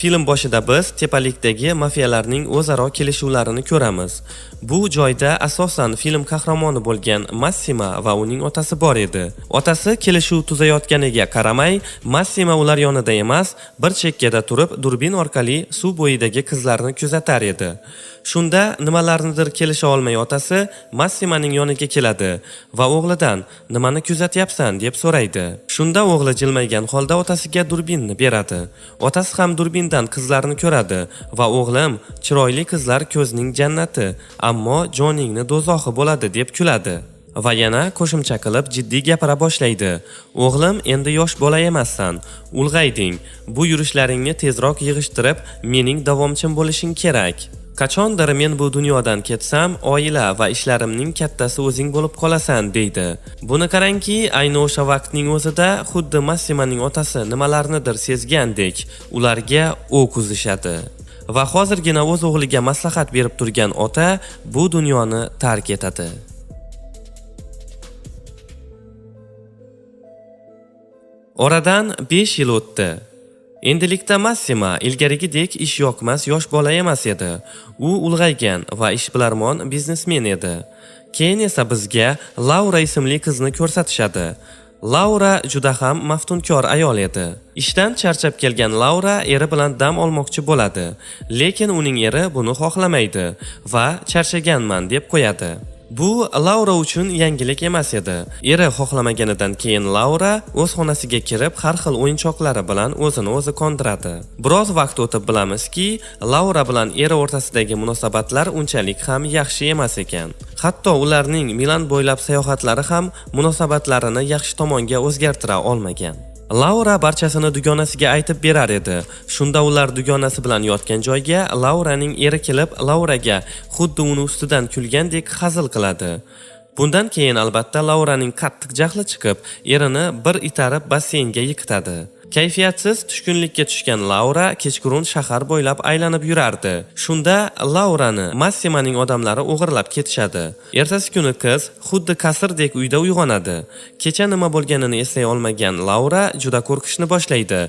Film boshida biz tepalikdagi mafiyalarning o'zaro kelishuvlarini ko'ramiz. Bu joyda asosan film qahramoni bo'lgan Massima va uning otasi bor edi. Otasi kelishuv tuzayotganiga qaramay, Massima ular yonida emas, bir chekkada turib, durbin orqali suv bo'yidagi qizlarni kuzatar edi. Shunda nimalarnidir kelisha olmay otasi Massimaning yoniga keladi va o'g'lidan "Nimani kuzatyapsan?" deb so'raydi. Shunda o'g'li jilmaygan holda otasiga durbinni beradi. Otasi ham durbindan qizlarni ko'radi va "O'g'lim, chiroyli qizlar ko'zning jannati, ammo joningni do'zaxi bo'ladi" deb kuladi. Va yana qo'shimcha qilib jiddiy gapira boshlaydi. "O'g'lim, endi yosh bola emassan. Ulg'ayding. Bu yurishlaringni tezroq yig'ishtirib, mening davomchim bo'lishing kerak. Qachondir men bu dunyodan ketsam, oila va ishlarimning kattasi o'zing bo'lib qolasan" deydi. Buni qarangki, ayni o'sha vaqtning o'zida xuddi Massimaning otasi nimalarnidir sezgandek, ularga o'q uzishadi. Va hozirgina o'z o'g'liga maslahat berib turgan ota bu dunyoni tark etadi. Oradan 5 yil o'tdi. Endilikda Massima ilgarigidek ish yoqmas yosh bola emas edi. U ulg'aygan va ishbilarmon biznesmen edi. Keyin esa bizga Laura ismli qizni ko'rsatishadi. Laura juda ham maftunkor ayol edi. Ishdan charchab kelgan Laura eri bilan dam olmoqchi bo'ladi, lekin uning eri buni xohlamaydi va "Charchaganman" deb qo'yadi. Bu Laura uchun yangilik emas edi. Eri xohlamaganidan keyin Laura o'z xonasiga kirib, har xil o'yinchoqlari bilan o'zini o'zi qondiradi. Biroz vaqt o'tib bilamizki, Laura bilan eri o'rtasidagi munosabatlar unchalik ham yaxshi emas ekan. Hatto ularning Milan bo'ylab sayohatlari ham munosabatlarini yaxshi tomonga o'zgartira olmagan. Laura barchasini dugonasiga aytib berar edi. Shunda ular dugonasi bilan yotgan joyga Lauraning eri kelib, Lauraga xuddi uni ustidan kulgandek hazil qiladi. Bundan keyin albatta Lauraning qattiq jahli chiqib, erini bir itarib basseynga yiqitadi. Kayfiyatsiz tushkunlikka tushgan Laura kechqurun shahar bo'ylab aylanib yurardi. Shunda Laurani Massimaning odamlari o'g'irlab ketishadi. Ertasi kuni qiz xuddi qasrdek uyda uyg'onadi. Kecha nima bo'lganini eslay olmagan Laura juda qo'rqishni boshlaydi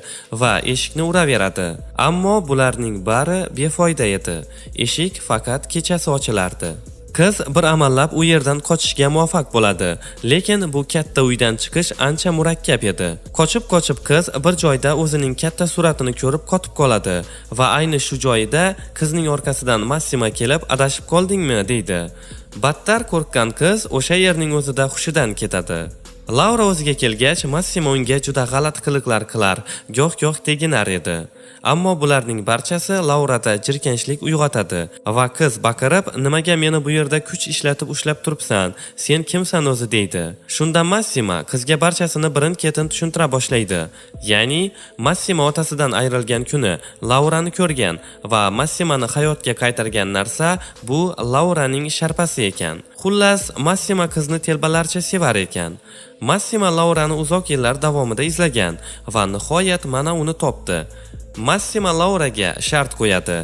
va eshikni uraveradi. Ammo bularning bari befoyda edi. Eshik faqat kechasi ochilardi. Qiz bir amallab u yerdan qochishga muvaffaq bo'ladi, lekin bu katta uydan chiqish ancha murakkab edi. Qochib qiz bir joyda o'zining katta suratini ko'rib qotib qoladi va ayni shu joyda qizning orqasidan Massima kelib, "Adashib qoldingmi?" deydi. Battar qo'rqgan qiz o'sha yerning o'zida hushidan ketadi. Laura o'ziga kelgach, Massima unga juda g'alati qiliqlar qilar, goh-goh teginar edi. Ammo bularning barchasi Laurada jirkanchlik uyg'otadi va qiz baqirib, "Nimaga meni bu yerda kuch ishlatib ushlab turibsan? Sen kimsan o'zi?" deydi. Shunda Massima qizga barchasini birin-ketin tushuntira boshlaydi. Ya'ni Massima otasidan ayrilgan kuni Laurani ko'rgan va Massimani hayotga qaytargan narsa bu Lauraning sharpasi ekan. Xullas, Massima qizni telbalarcha sevar ekan. Massima Laurani uzoq yillar davomida izlagan va nihoyat mana uni topdi. Massima Lauraga shart qo'yadi.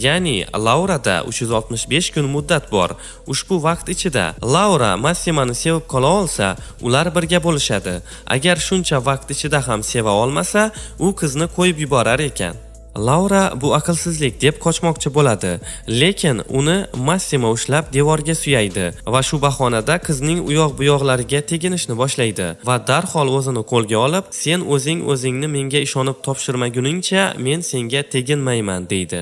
Ya'ni Laurada 365 kun muddat bor. Ushbu vaqt ichida Laura Massimani sevib qola olsa, ular birga bo'lishadi. Agar shuncha vaqt ichida ham seva olmasa, u qizni qo'yib yuborar ekan. Laura bu aqlsizlik deb qochmoqchi bo'ladi, lekin uni Massima ushlab devorga suyaydi va shu bahonada qizning uyoq-buyoqlariga teginishni boshlaydi va darhol o'zini qo'lga olib, "Sen o'zingni menga ishonib topshirmaguningcha men senga teginmayman" deydi.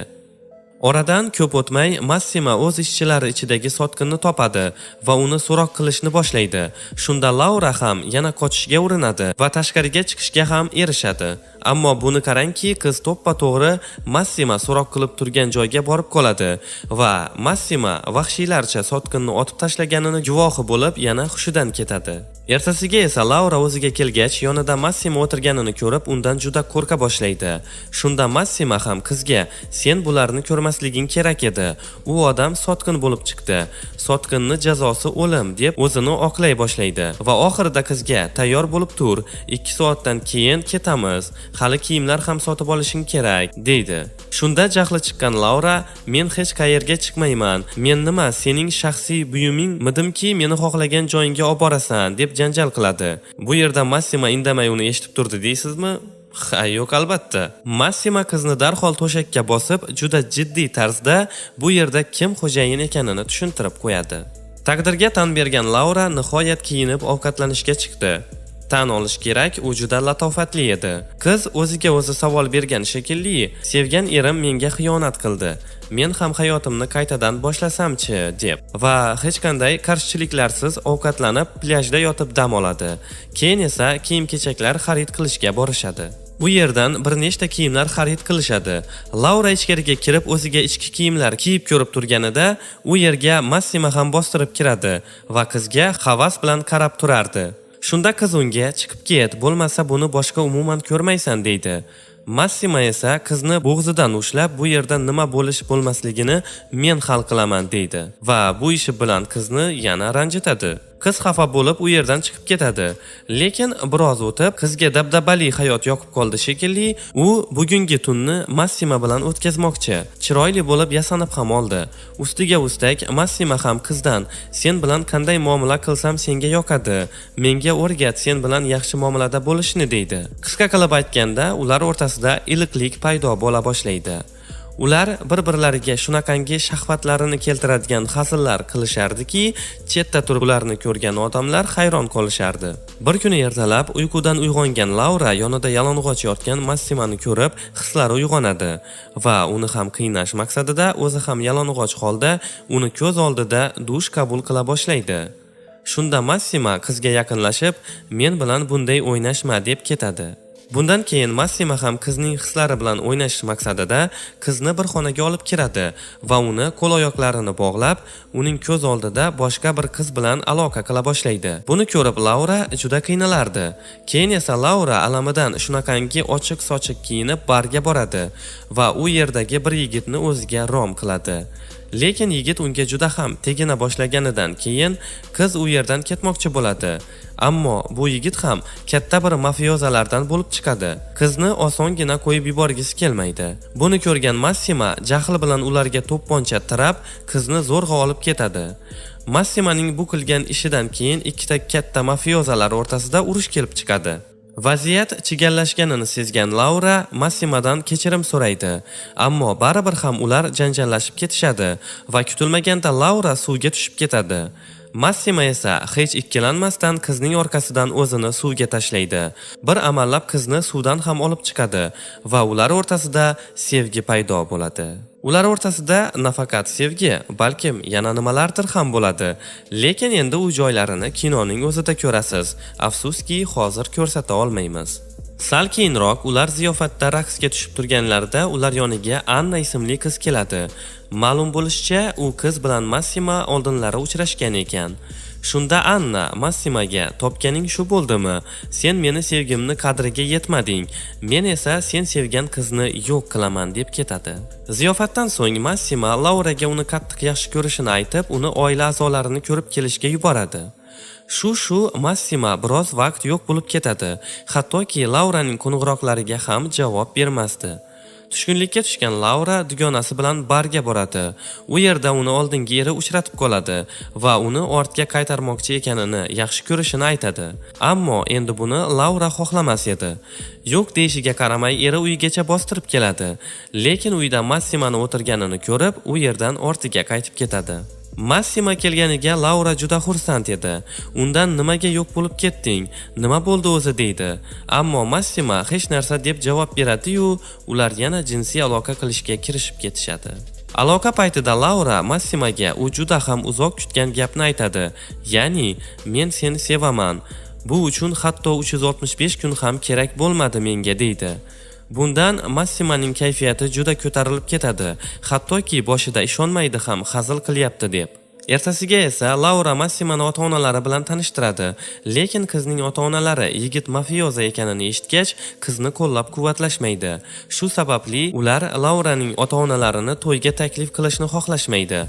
Oradan ko'p o'tmay Massima o'z ishchilari ichidagi sotqinni topadi va uni so'roq qilishni boshlaydi. Shunda Laura ham yana qochishga urinadi va tashqariga chiqishga ham erishadi. Ammo buni qarangki, qiz to'ppa-to'g'ri Massima so'roq qilib turgan joyga borib qoladi va Massima vahshiylarcha sotqinni otib tashlaganini guvohi bo'lib yana hushidan ketadi. Ertasiga esa Laura o'ziga kelgach, yonida Massima o'tirganini ko'rib, undan juda qo'rqa boshlaydi. Shunda Massima ham qizga "Sen bularni ko'rmasliging kerak edi. U odam sotqin bo'lib chiqdi. Sotqinni jazosi o'lim" deb o'zini oqlay boshlaydi va oxirida qizga "Tayyor bo'lib tur, 2 soatdan keyin ketamiz. Hali kiyimlar ham sotib olishing kerak" deydi. Shunda jahli chiqqan Laura "Men hech qayerga chiqmayman. Men nima, sening shaxsiy buyumingmidimki meni xohlagan joyingga olib borasan" deb janjal qiladi. Bu yerda Massima indamay uni eshitib turdi deysizmi? Ha, yo'q albatta. Massima qizni darhol to'shakka bosib, juda jiddiy tarzda bu yerda kim xo'jayin ekanini tushuntirib qo'yadi. Taqdirga tan bergan Laura nihoyat kiyinib ovqatlanishga chiqdi. Tan olish kerak, u juda latofatli edi. Qiz o'ziga o'zi savol bergan shekilli, sevgan erim menga xiyonat qildi. Men ham hayotimni qaytadan boshlasamchi deb va hech qanday qarshiliklarsiz ovqatlanib plyajda yotib dam oladi. Keyin esa kiyim-kechaklar xarid qilishga borishadi. Bu yerdan bir nechta kiyimlar xarid qilishadi. Laura ichkariga kirib o'ziga ichki kiyimlar kiyib ko'rib turganida, u yerga Massima ham bostirib kiradi va qizga havas bilan qarab turardi. Shunda qiz unga chiqib ket, bo'lmasa buni boshqa umuman ko'rmaysan deydi. Massima esa qizni bo'g'zidan ushlab, bu yerda nima bo'lmasligini men hal qilaman deydi va bu ishi bilan qizni yana ranjitadi. Qiz xafa bo'lib u yerdan chiqib ketadi. Lekin biroz o'tib qizga dabdabali hayot yoqib qoldi shekilli, u bugungi tunni Massima bilan o'tkazmoqchi. Chiroyli bo'lib yasanib ham oldi. Ustiga ustak Massima ham qizdan sen bilan qanday muomala qilsam senga yoqadi, menga o'rgat sen bilan yaxshi muomalada bo'lishni deydi. Qisqa qilib aytganda, ular o'rtasida iliqlik paydo bo'la boshlaydi. Ular bir-birlariga shunaqangi shahvatlarini keltiradigan hazillar qilishardiki, chetda turib ularni ko'rgan odamlar hayron qolishardi. Bir kuni ertalab uyqudan uyg'ongan Laura yonida yalang'och yotgan Massimani ko'rib, hislari uyg'onadi va uni ham qiynash maqsadida o'zi ham yalang'och holda uni ko'z oldida dush qabul qila boshlaydi. Shunda Massima qizga yaqinlashib, "Men bilan bunday o'ynashma" deb ketadi. Bundan keyin Massima ham qizning hislari bilan o'ynash maqsadida qizni bir xonaga olib kiradi va uni qo'l-oyoqlarini bog'lab, uning ko'z oldida boshqa bir qiz bilan aloqa qila boshlaydi. Buni ko'rib Laura juda qiynalardi. Keyin esa Laura alamidan shunaqangi ochiq-sochiq kiyinib barga boradi va u yerdagi bir yigitni o'ziga rom qiladi. Lekin yigit unga juda ham tegina boshlaganidan keyin qiz u yerdan ketmoqchi bo'ladi. Ammo bu yigit ham katta bir mafiozalardan bo'lib chiqadi. Qizni osongina qo'yib yuborgisi kelmaydi. Buni ko'rgan Massima jahl bilan ularga to'pponcha tirab, qizni zo'rg'a olib ketadi. Massimaning bu qilgan ishidan keyin ikkita katta mafiozalar o'rtasida urush kelib chiqadi. Vaziyat chigallashganini sezgan Laura Massimadan kechirim so'raydi, ammo baribir ham ular janjallashib ketishadi va kutilmaganda Laura suvga tushib ketadi. Massima esa hech ikkilanmasdan qizning orqasidan o'zini suvga tashlaydi. Bir amallab qizni suvdan ham olib chiqadi va ular o'rtasida sevgi paydo bo'ladi. Ular o'rtasida nafaqat sevgi, balkim yana nimalardir ham bo'ladi. Lekin endi u joylarini kinoning o'zida ko'rasiz. Afsuski, hozir ko'rsata olmaymiz. Sal keyinroq ular ziyofatda raqsga tushib turganlarida ular yoniga Anna ismli qiz keladi. Ma'lum bo'lishicha, u qiz bilan Massima oldinlari uchrashgan ekan. Shunda Anna Massimaga "Topganing shu bo'ldimi? Sen meni sevgimni qadriga yetmading. Men esa sen sevgan qizni yo'q qilaman" deb ketadi. Ziyofatdan so'ng Massima Lauraga uni qattiq yaxshi ko'rishini aytib, uni oila a'zolarini ko'rib kelishga yuboradi. Shu Massima biroz vaqt yo'q bo'lib ketadi. Hattoki Lauraning qo'ng'iroqlariga ham javob bermasdi. Tushkunlikka tushgan Laura dugonasi bilan barga boradi. U yerda uni oldingi eri uchratib qoladi va uni ortga qaytarmoqchi ekanini yaxshi ko'rishini aytadi. Ammo endi buni Laura xohlamas edi. Yo'q deyishiga qaramay eri uyigacha bostirib keladi. Lekin uyda Massimani o'tirganini ko'rib, u yerdan ortiga qaytib ketadi. Massima kelganiga Laura juda xursand edi. Undan "Nimaga yo'q bo'lib ketding? Nima bo'ldi o'zi?" deydi. Ammo Massima hech narsa deb javob beradi-yu, ular yana jinsiy aloqa qilishga kirishib ketishadi. Aloqa paytida Laura Massimaga u juda ham uzoq kutgan gapni aytadi. Ya'ni, "Men seni sevaman. Bu uchun hatto 365 kun ham kerak bo'lmadi menga" deydi. Bundan Massimaning kayfiyati juda ko'tarilib ketadi. Hattoki boshida ishonmaydi ham hazil qilyapti deb. Ertasiga esa Laura Massimani ota-onalari bilan tanishtiradi. Lekin qizning ota-onalari yigit mafioza ekanini eshitgach, qizni qo'llab-quvvatlashmaydi. Shu sababli ular Lauraning ota-onalarini to'yga taklif qilishni xohlashmaydi.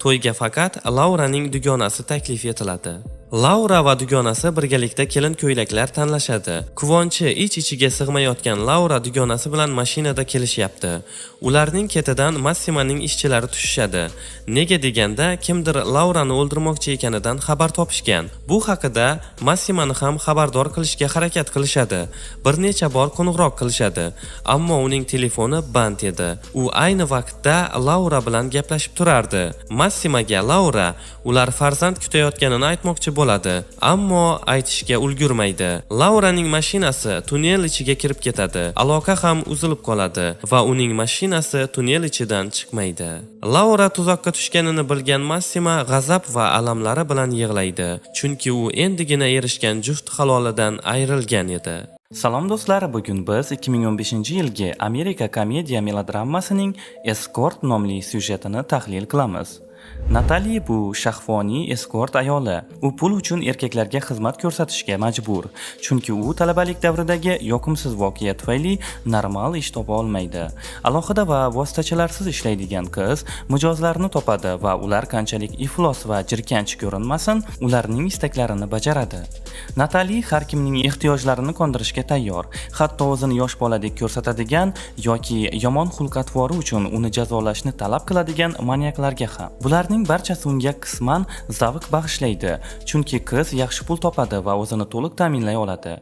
To'yga faqat Lauraning dugonasi taklif etiladi. Laura va dugonasi birgalikda kelin ko'ylaklar tanlashadi. Quvonchi ich-ichiga sig'mayotgan Laura dugonasi bilan mashinada kelishyapti. Ularning ketidan Massimaning ishchilari tushishadi. Nega deganda kimdir Laurani o'ldirmoqchi ekanidan xabar topishgan. Bu haqida Massimani ham xabardor qilishga harakat qilishadi. Bir necha bor qo'ng'iroq qilishadi, ammo uning telefoni band edi. U ayni vaqtda Laura bilan gaplashib turardi. Massimaga Laura ular farzand kutayotganini aytmoqchi bo'ladi, ammo aytishga ulgurmaydi. Lauraning mashinasi tunnel ichiga kirib ketadi. Aloqa ham uzilib qoladi va uning mashinasi tunnel ichidan chiqmaydi. Laura tuzoqqa tushganini bilgan Massima g'azab va alamlari bilan yig'laydi, chunki u endigina erishgan juft halolidan ayrilgan edi. Salom do'stlar, bugun biz 2015-yilgi Amerika komediya melodramasining Escort nomli syujetini tahlil qilamiz. Natali bu shahvoniy eskort ayoli. U pul uchun erkaklarga xizmat ko'rsatishga majbur, chunki u talabalik davridagi yoqimsiz voqea tufayli normal ish topa olmaydi. Alohida va vositachilarsiz ishlaydigan qiz mijozlarni topadi va ular qanchalik iflos va jirkanch ko'rinmasin, ularning istaklarini bajaradi. Natali har kimning ehtiyojlarini qondirishga tayyor, hatto o'zini yosh boladek ko'rsatadigan yoki yomon xulq-atvori uchun uni jazolashni talab qiladigan maniaklarga ham. Bularning barchasi unga qisman zavq bag'ishlaydi, chunki qiz yaxshi pul topadi va o'zini to'liq ta'minlay oladi.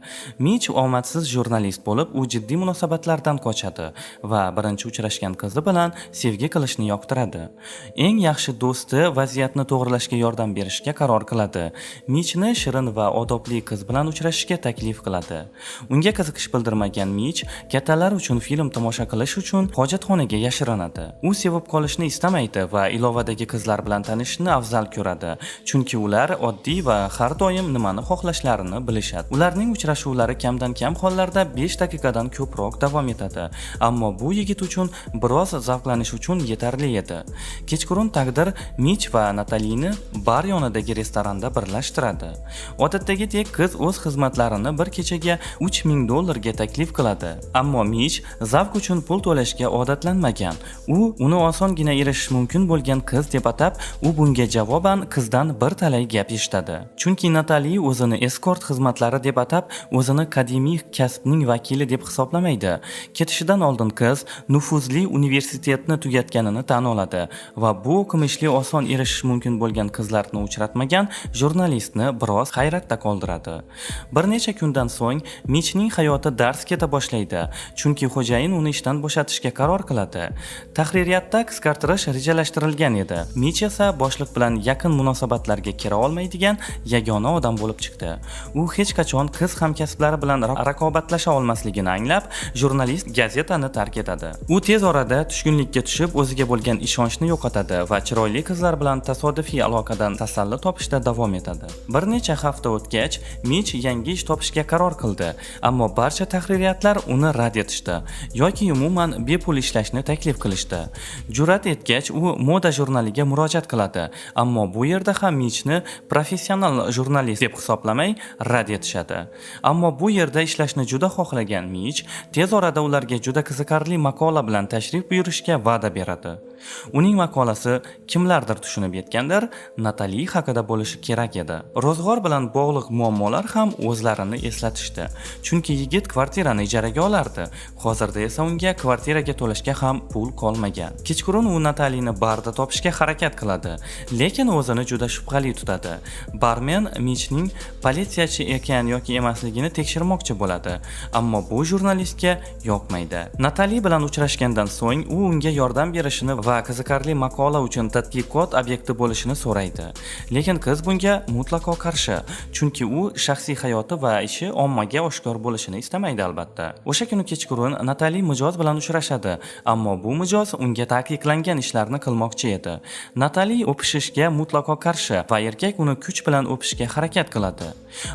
Mitch omadsiz jurnalist bo'lib, u jiddiy munosabatlardan qochadi va birinchi uchrashgan qizi bilan sevgi qilishni yoqtiradi. Eng yaxshi do'sti vaziyatni to'g'rilashga yordam berishga qaror qiladi. Mitchni shirin va odobli qiz bilan uchrashishga taklif qiladi. Unga qiziqish bildirmagan Mitch kattalar uchun film tomosha qilish uchun hojatxonaga yashirinadi. U sevib qolishni istamaydi va ilovadagi qizlar bilan tanishishni afzal ko'radi, chunki ular oddiy va har doim nimani xohlashlarini bilishadi. Ularning uchrashuvlari kamdan kam hollarda 5 daqiqadan ko'proq davom etadi, ammo bu yigit uchun biroz zavqlanish uchun yetarli edi. Kechqurun taqdir Mitch va Natalini bar yonidagi restoranda birlashtiradi. Odatdagidek qiz o'z xizmatlarini bir kechaga $3000 taklif qiladi, ammo Mitch zavq uchun pul to'lashga odatlanmagan. U uni osongina erishish mumkin bo'lgan qiz deb atab, u bunga javoban qizdan bir talay gap eshitadi. Chunki Natali o'zini eskort xizmatlari deb atab, o'zini qadimiy kasbning vakili deb hisoblamaydi. Ketishidan oldin qiz nufuzli universitetni tugatganini tan oladi va bu o'qimishli oson erishish mumkin bo'lgan qizlarni uchratmagan jurnalistni biroz hayratda qoldiradi. Bir necha kundan so'ng Mitchning hayoti dars keta boshlaydi, chunki xo'jayin uni ishdan bo'shatishga qaror qiladi. Tahririyatda qisqartirish rejalashtirilgan edi. Mitch esa boshliq bilan yaqin munosabatlarga kira olmaydigan yagona odam bo'lib chiqdi. U hech qachon qiz hamkasblari bilan raqobatlasha olmasligini anglab, jurnalist gazetani tark etadi. U tez orada tushkunlikka tushib, o'ziga bo'lgan ishonchni yo'qotadi va chiroyli qizlar bilan tasodifiy aloqadan tasalli topishda davom etadi. Bir necha hafta o'tgach, Mitch yangi ish topishga qaror qildi, ammo barcha tahririyatlar uni rad etishdi yoki umuman bepul ishlashni taklif qilishdi. Jur'at etgach, u moda jurnaliga murojaat qiladi, ammo bu yerda ham Mitchni professional jurnalist deb hisoblamay rad etishadi. Ammo bu yerda ishlashni juda xohlagan Mitch tez orada ularga juda qiziqarli maqola bilan tashrif buyurishga va'da beradi. Uning maqolasi kimlardir tushunib yetgandir, Natali haqida bo'lishi kerak edi. Ro'zg'or bilan bog'liq muammolar ham o'zlarini eslatishdi, chunki yigit kvartirani ijaraga olardi. Hozirda esa unga kvartiraga to'lashga ham pul qolmagan. Kechqurun u Natalini barda topishga harakat qiladi, lekin o'zini juda shubhali tutadi. Barmen Mitchning politsiyachi ekan yoki emasligini tekshirmoqchi bo'ladi, ammo bu jurnalistga yoqmaydi. Natali bilan uchrashgandan so'ng u unga yordam berishini va qiziqarli maqola uchun tadqiqot obyekti bo'lishini so'raydi. Lekin qiz bunga mutlaqo qarshi, chunki u shaxsiy hayoti va ishi ommaga oshkor bo'lishini istamaydi albatta. O'sha kuni kechqurun Natali mijoz bilan uchrashadi, ammo bu mijoz unga taqiqlangan ishlarni qilmoqchi edi. Natali o'pishishga mutlaqo qarshi va erkak uni kuch bilan o'pishga harakat qiladi.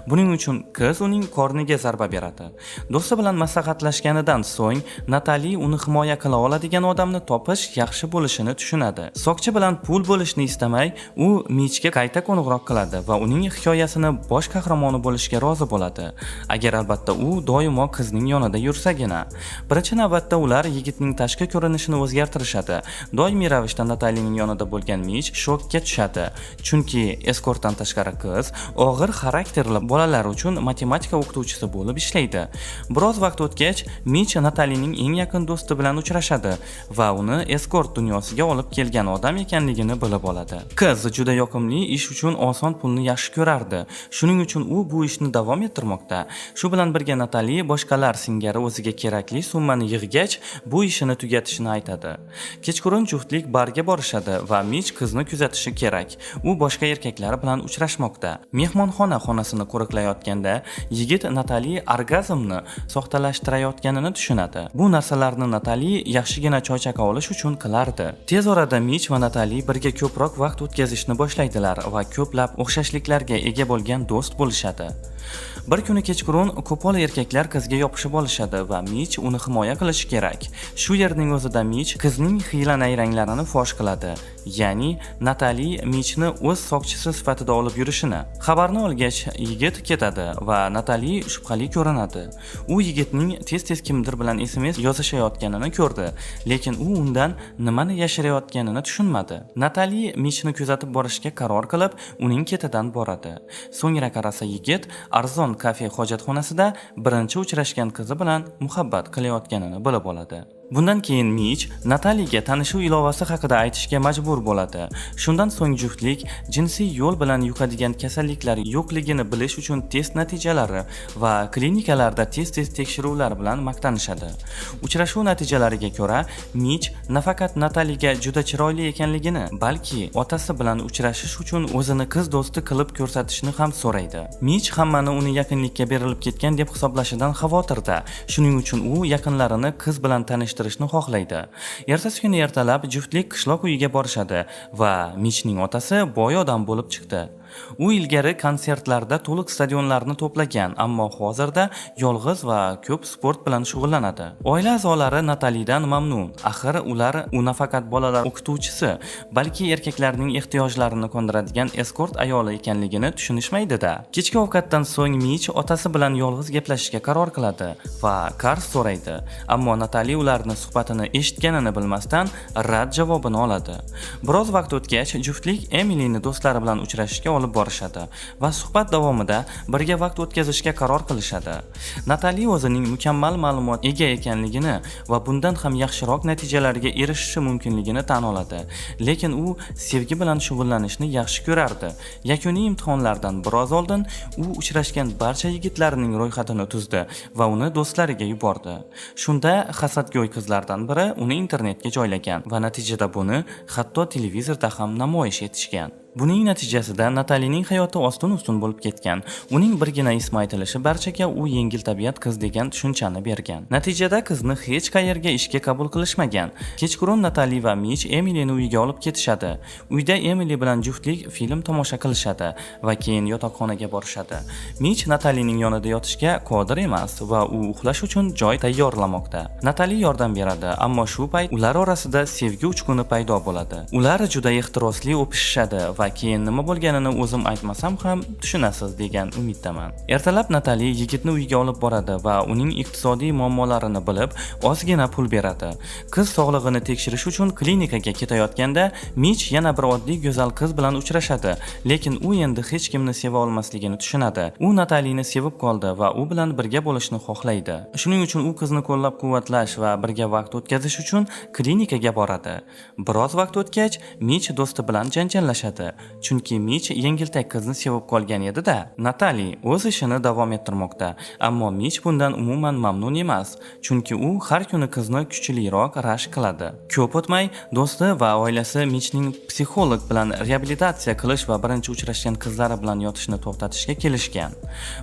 Buning uchun qiz uning qorniga zarba beradi. Do'sti bilan maslahatlashganidan so'ng Natali uni himoya qila oladigan odamni topish yaxshi bo'lishini tushunadi. Soqchi bilan pul bo'lishni istamay, u Michga qayta qo'ng'iroq qiladi va uning hikoyasini bosh qahramoni bo'lishga rozi bo'ladi. Agar albatta u doimo qizning yonida yursagina. Birinchi navbatda ular yigitning tashqi ko'rinishini o'zgartirishadi. Doimiy ravishda Natalining yonida bo'lgan Mich shokka tushadi, chunki eskortdan tashqari qiz og'ir xarakterli bolalar uchun matematika o'qituvchisi bo'lib ishlaydi. Biroz vaqt o'tgach, Mich Natalining eng yaqin do'sti bilan uchrashadi va uni eskort dunyosiga olib kelgan odam ekanligini bilib oladi. Qiz juda yoqimli, ish uchun oson pulni yaxshi ko'rardi. Shuning uchun u bu ishni davom ettirmoqda. Shu bilan birga Natali boshqalar singari o'ziga kerakli summani yig'gach, bu ishini tugatishini aytadi. Kechqurun juftlik barga borishadi va Mich qizni kuzatishi kerak. U boshqa erkaklar bilan uchrashmoqda. Mehmonxona xonasini qo'riqlayotganda yigit Natali orgazmni soxtalashtirayotganini tushunadi. Bu narsalarni Natali yaxshigina choychaqa olish uchun qilardi. Tez orada Mich va Natali birga ko'proq vaqt o'tkazishni boshlaydilar va ko'plab o'xshashliklarga ega bo'lgan do'st bo'lishadi. Bir kuni kechqurun qo'pol erkaklar qizga yopishib olishadi va Mich uni himoya qilishi kerak. Shu yerning o'zida Mich qizning hiyla-nayranglarini fosh qiladi. Ya'ni Natali Michni o'z soqchisi sifatida olib yurishini. Xabarni olgach, yigit ketadi va Natali shubhali ko'rinadi. U yigitning tez-tez kimdir bilan SMS yozishayotganini ko'rdi, lekin u undan nimani yashirayotganini tushunmadi. Natali Michni kuzatib borishga qaror qilib, uning ketidan boradi. So'ngra qarasa yigit arzon kafe hojatxonasida birinchi uchrashgan qizi bilan muhabbat qilayotganini bilib oladi. Bundan keyin Mich Nataliga tanishuv ilovasi haqida aytishga majbur bo'ladi. Shundan so'ng juftlik jinsiy yo'l bilan yuqadigan kasalliklar yo'qligini bilish uchun test natijalari va klinikalarda tez-tez tekshiruvlar bilan maqtanishadi. Uchrashuv natijalariga ko'ra, Mich nafaqat Nataliga juda chiroyli ekanligini, balki otasi bilan uchrashish uchun o'zini qiz do'sti qilib ko'rsatishni ham so'raydi. Mich hammani uni yaqinlikka berilib ketgan deb hisoblashidan xavotirda. Shuning uchun u yaqinlarini qiz bilan tanishtirishni xohlaydi. Ertasi kuni ertalab juftlik qishloq uyiga borishadi va Michning otasi boy odam bo'lib chiqdi. U ilgari konsertlarda to'liq stadionlarni to'plagan, ammo hozirda yolg'iz va ko'p sport bilan shug'ullanadi. Oila a'zolari Natalidan mamnun. Axir ular u nafaqat bolalar o'qituvchisi, balki erkaklarning ehtiyojlarini qondiradigan eskort ayoli ekanligini tushunishmaydi-da. Kechki ovqatdan so'ng Mich otasi bilan yolg'iz gaplashishga qaror qiladi va qarz so'raydi, ammo Natali ularni suhbatini eshitganini bilmasdan rad javobini oladi. Biroz vaqt o'tgach, juftlik Emilyni do'stlari bilan uchrashishga olib borishadi va suhbat davomida birga vaqt o'tkazishga qaror qilishadi. Natali o'zining mukammal ma'lumot ega ekanligini va bundan ham yaxshiroq natijalarga erishishi mumkinligini tan oladi. Lekin u sevgi bilan shug'ullanishni yaxshi ko'rardi. Yakuniy imtihonlardan biroz oldin u uchrashgan barcha yigitlarning ro'yxatini tuzdi va uni do'stlariga yubordi. Shunda hasadgo'y qizlardan biri uni internetga joylagan va natijada buni hatto televizorda ham namoyish etishgan. Buning natijasida Natalining hayoti ostin-ustun bo'lib ketgan. Uning birgina ismi aytilishi barchaga u yengil tabiat qiz degan tushunchani bergan. Natijada qizni hech qayerga ishga qabul qilishmagan. Kechqurun Natali va Mich Emilyni uyiga olib ketishadi. Uyda Emily bilan juftlik film tomosha qilishadi va keyin yotoqxonaga borishadi. Mich Natalining yonida yotishga qodir emas va u uxlash uchun joy tayyorlamoqda. Natali yordam beradi, ammo shu payt ular orasida sevgi uchquni paydo bo'ladi. Ular juda ehtirosli o'pishishadi va keyin nima bo'lganini o'zim aytmasam ham tushunasiz degan umiddaman. Ertalab Natali yigitni uyiga olib boradi va uning iqtisodiy muammolarini bilib, ozgina pul beradi. Qiz sog'lig'ini tekshirish uchun klinikaga ketayotganda Mich yana bir oddiy go'zal qiz bilan uchrashadi, lekin u endi hech kimni seva olmasligini tushunadi. U Natalini sevib qoldi va u bilan birga bo'lishni xohlaydi. Shuning uchun u qizni qo'llab-quvvatlash va birga vaqt o'tkazish uchun klinikaga boradi. Biroz vaqt o'tgach, Mich do'sti bilan janjallashadi. Chunki Mich yengiltak qizni sevib qolgan edi-da. Natali o'z ishini davom ettirmoqda, ammo Mich bundan umuman mamnun emas, chunki u har kuni qizni kuchliroq rashk qiladi. Ko'p o'tmay do'sti va oilasi Michning psixolog bilan reabilitatsiya qilish va birinchi uchrashgan qizlari bilan yotishni to'xtatishga kelishgan.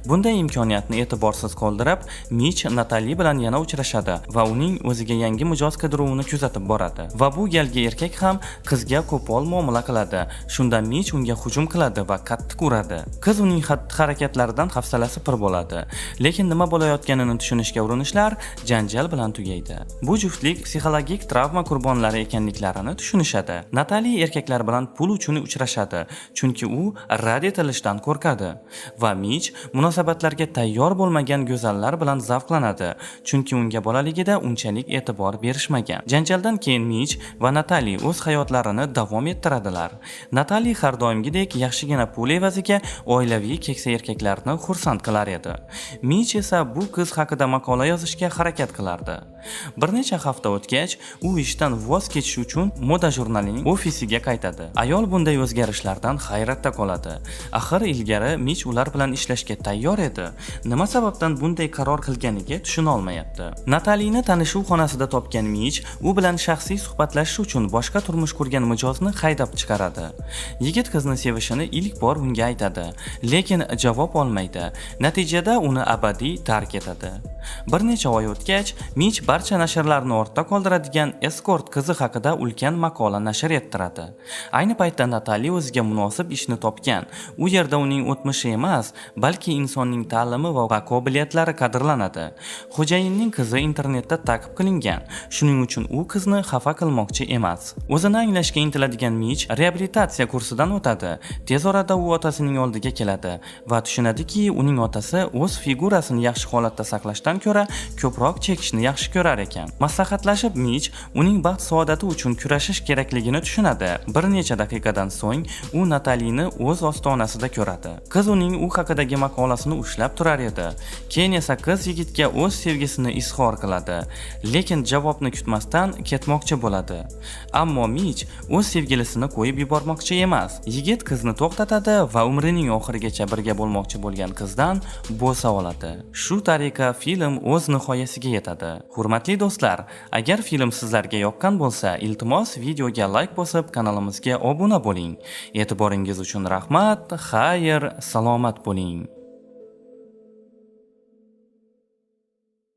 Bunday imkoniyatni e'tiborsiz qoldirib, Mich Natali bilan yana uchrashadi va uning o'ziga yangi mijoz qidiruvini kuzatib boradi. Va bu galgi erkak ham qizga qo'pol muomala qiladi. Shundan bilan Mitch unga hujum qiladi va qattiq uradi. Qiz uning xatti-harakatlaridan hafsalasi pir bo'ladi, lekin nima bo'layotganini tushunishga urinishlar janjal bilan tugaydi. Bu juftlik psixologik travma qurbonlari ekanliklarini tushunishadi. Natali erkaklar bilan pul uchun uchrashadi, chunki u rad etilishdan qo'rqadi va Mitch munosabatlarga tayyor bo'lmagan go'zallar bilan zavqlanadi, chunki unga bolaligida unchalik e'tibor berishmagan. Janjaldan keyin Mitch va Natali o'z hayotlarini davom ettiradilar. Natali har doimgidek yaxshigina pul evaziga oilaviy keksa erkaklarni xursand qilar edi. Mitch esa bu qiz haqida maqola yozishga harakat qilardi. Bir necha hafta o'tgach, u ishdan voz kechish uchun moda jurnalining ofisiga qaytadi. Ayol bunday o'zgarishlardan hayratda qoladi. Axir ilgari Mitch ular bilan ishlashga tayyor edi. Nima sababdan bunday qaror qilganiga tushuna olmayapti. Natalini tanishuv xonasida topgan Mitch u bilan shaxsiy suhbatlashish uchun boshqa turmush qurgan mijozni haydab chiqaradi. Yigit qizni sevishini ilk bor unga aytadi, lekin javob olmaydi. Natijada uni abadiy tark etadi. Bir necha oy o'tgach, Mitch barcha nashrlarni ortda qoldiradigan eskort qizi haqida ulkan maqola nashr ettiradi. Ayni paytda Natali o'ziga munosib ishni topgan. U yerda uning o'tmishi emas, balki insonning ta'limi va qobiliyatlari qadrlanadi. Xo'jayinning qizi internetda ta'qib qilingan. Shuning uchun u qizni xafa qilmoqchi emas. O'zini anglashga intiladigan Mitch reabilitatsiya kursidan o'tadi. Tez orada u otasining oldiga keladi va tushunadiki, uning otasi o'z figurasini yaxshi holatda saqlashdan ko'ra ko'proq chekishni yaxshi ko'rar ekan. Maslahatlashib Mitch uning baxt saodati uchun kurashish kerakligini tushunadi. Bir necha daqiqadan so'ng u Natalini o'z ostonasida ko'radi. Qiz uning u haqidagi maqolasini ushlab turar edi. Keyin esa qiz yigitga o'z sevgisini izhor qiladi, lekin javobni kutmasdan ketmoqchi bo'ladi. Ammo Mitch o'z sevgilisini qo'yib yubormoqchi emas. Yigit qizni to'xtatadi va umrining oxirigacha birga bo'lmoqchi bo'lgan qizdan bo'sa oladi. Shu tariqa film o'z nihoyasiga yetadi. Hurmatli do'stlar, agar film sizlarga yoqqan bo'lsa, iltimos videoga like bosib, kanalimizga obuna bo'ling. E'tiboringiz uchun rahmat. Xayr, salomat bo'ling.